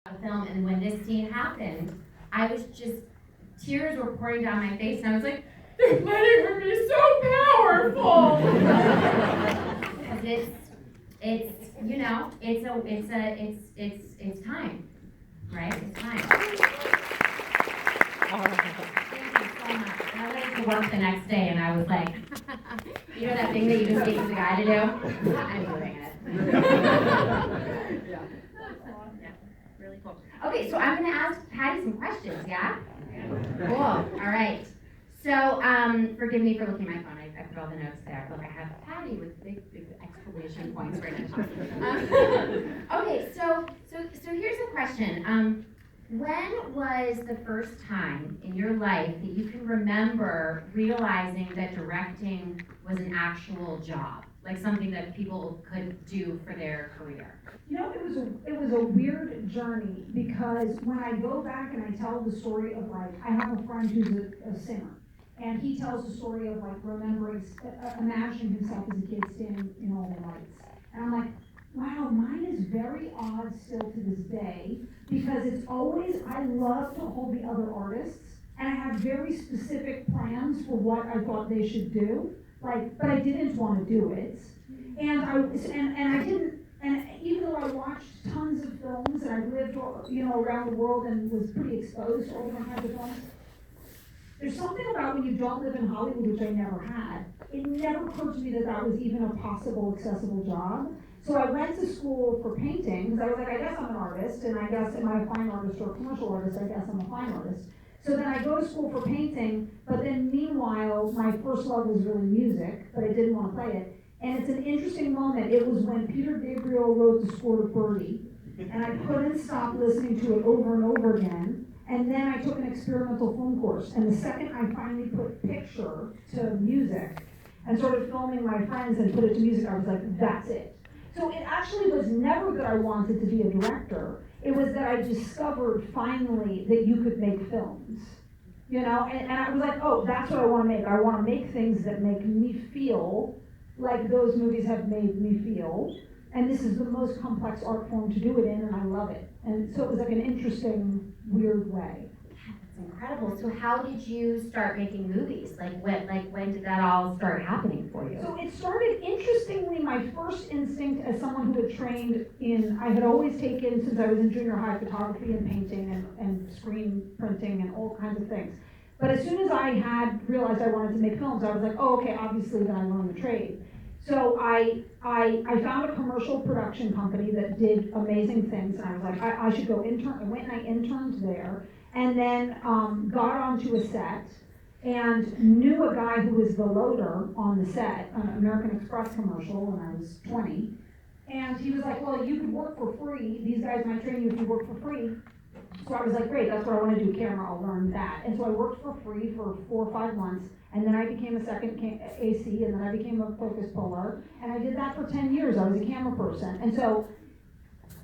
film, and when this scene happened, I was just, tears were pouring down my face, and I was like, they're letting her be so powerful. Because it's time, right? It's time. Thank you so much. I went to work the next day, and I was like, you know that thing that you just gave the guy to do? I'm doing it. Yeah. Really cool. Okay, so I'm going to ask Patty some questions, yeah? Cool. All right. So, forgive me for looking at my phone. I put all the notes there. Look, I have Patty with big exclamation points right now. Okay, so here's a question. When was the first time in your life that you can remember realizing that directing was an actual job, like something that people could do for their career? You know, it was a weird journey, because when I go back and I tell the story of, like, I have a friend who's a singer, and he tells the story of, like, remembering, imagining himself as a kid standing in all the lights. And I'm like, wow, mine is very odd still to this day, because it's always, I love to hold the other artists, and I have very specific plans for what I thought they should do, like, but I didn't want to do it. And I didn't, and even though I watched tons of films, and I lived, around the world and was pretty exposed to all different kinds of films, there's something about when you don't live in Hollywood, which I never had. It never occurred to me that that was even a possible, accessible job. So I went to school for painting, because I was like, I guess I'm an artist, and I guess, am I a fine artist or a commercial artist? I guess I'm a fine artist. So then I go to school for painting, but then meanwhile, my first love was really music, but I didn't want to play it. And it's an interesting moment. It was when Peter Gabriel wrote the score to Birdie, and I couldn't stop listening to it over and over again. And then I took an experimental film course, and the second I finally put picture to music and started filming my friends and put it to music, I was like, that's it. So it actually was never that I wanted to be a director. It was that I discovered finally that you could make films. And I was like, oh, that's what I want to make. I want to make things that make me feel like those movies have made me feel. And this is the most complex art form to do it in, and I love it. And so it was like an interesting, weird way. That's incredible. So how did you start making movies? When did that all start happening for you? So it started, interestingly, my first instinct as someone who had trained I had always taken, since I was in junior high, photography and painting and screen printing and all kinds of things. But as soon as I had realized I wanted to make films, I was like, oh, okay, obviously then I learned the trade. So I found a commercial production company that did amazing things, and I was like, I should go intern. I went and I interned there, and then got onto a set, and knew a guy who was the loader on the set, an American Express commercial, when I was 20, and he was like, well, you could work for free. These guys might train you if you work for free. So I was like, great, that's what I want to do, camera, I'll learn that. And so I worked for free for 4 or 5 months, and then I became a second AC, and then I became a focus puller, and I did that for 10 years. I was a camera person. And so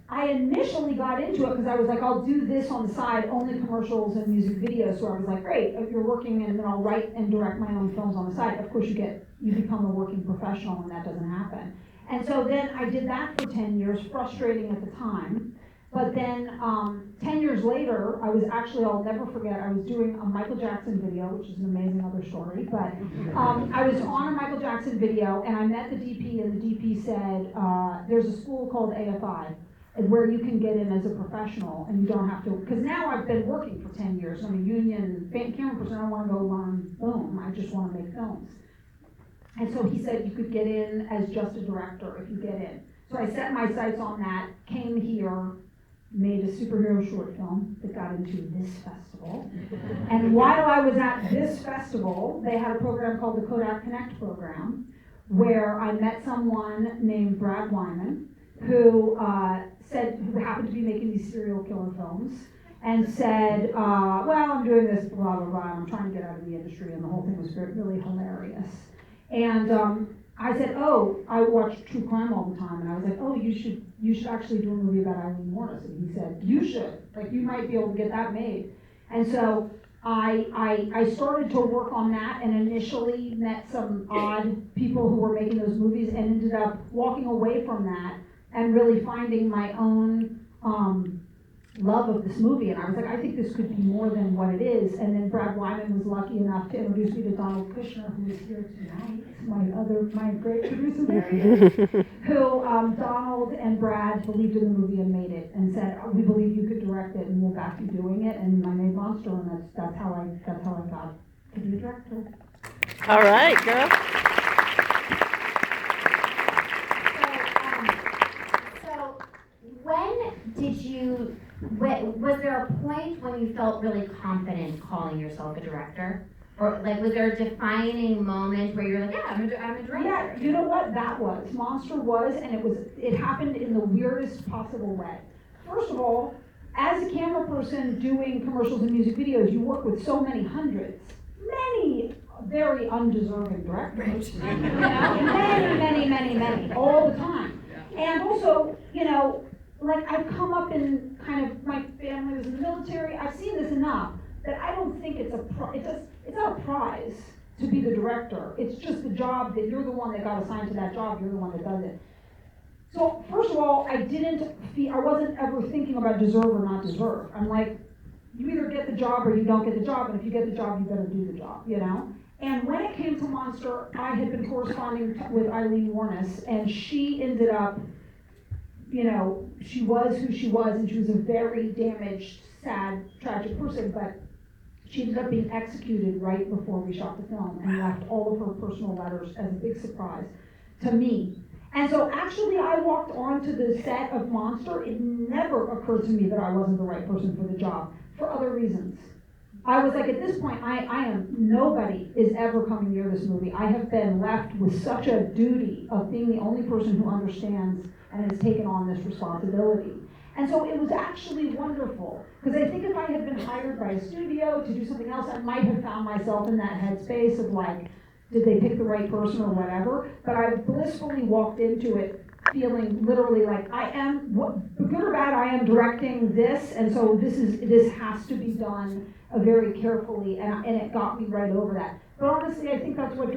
I initially got into it because I was like, I'll do this on the side, only commercials and music videos. So I was like, great, if you're working, and then I'll write and direct my own films on the side. Of course, you become a working professional, and that doesn't happen. And so then I did that for 10 years, frustrating at the time. But then 10 years later, I'll never forget, I was doing a Michael Jackson video, which is an amazing other story, but I was on a Michael Jackson video, and I met the DP, and the DP said, there's a school called AFI, where you can get in as a professional, and you don't have to, because now I've been working for 10 years, I'm a union camera person, I don't want to go learn film, I just want to make films. And so he said you could get in as just a director if you get in. So I set my sights on that, came here, made a superhero short film that got into this festival. And while I was at this festival, they had a program called the Kodak Connect program, where I met someone named Brad Wyman, who happened to be making these serial killer films, and said, well, I'm doing this, blah, blah, blah, and I'm trying to get out of the industry, and the whole thing was really hilarious. And I said, oh, I watch true crime all the time, and I was like, oh, you should actually do a movie about Eileen Morris. And he said, you should, you might be able to get that made. And so I started to work on that, and initially met some odd people who were making those movies, and ended up walking away from that and really finding my own love of this movie, and I was like, I think this could be more than what it is. And then Brad Wyman was lucky enough to introduce me to Donald Kushner, who is here tonight, my great producer there, who Donald and Brad believed in the movie and made it, and said, we believe you could direct it, and we'll back you doing it. And I made Monster, and that's how I got to be a director. All right, girl. So when did you, was there a point when you felt really confident calling yourself a director? Or like, was there a defining moment where you're like, yeah, I'm a director? Yeah, you know what that was? Monster was, and it happened in the weirdest possible way. First of all, as a camera person doing commercials and music videos, you work with so many hundreds, many very undeserving directors. You know? Many, all the time. And also, you know, like I've come up in kind of, my family was in the military, I've seen this enough that I don't think it's not a prize to be the director. It's just the job that you're the one that got assigned to that job, you're the one that does it. So first of all, I wasn't ever thinking about deserve or not deserve. I'm like, you either get the job or you don't get the job, and if you get the job, you better do the job, you know? And when it came to Monster, I had been corresponding with Eileen Warnes, and she ended up, you know, she was who she was, and she was a very damaged, sad, tragic person, but she ended up being executed right before we shot the film, and left all of her personal letters as a big surprise to me. And so actually I walked onto the set of Monster. It never occurred to me that I wasn't the right person for the job, for other reasons. I was like, at this point, nobody is ever coming near this movie. I have been left with such a duty of being the only person who understands and has taken on this responsibility. And so it was actually wonderful, because I think if I had been hired by a studio to do something else, I might have found myself in that headspace of like, did they pick the right person or whatever? But I blissfully walked into it feeling literally like good or bad, I am directing this, and so this has to be done very carefully, and it got me right over that. But honestly, I think that's what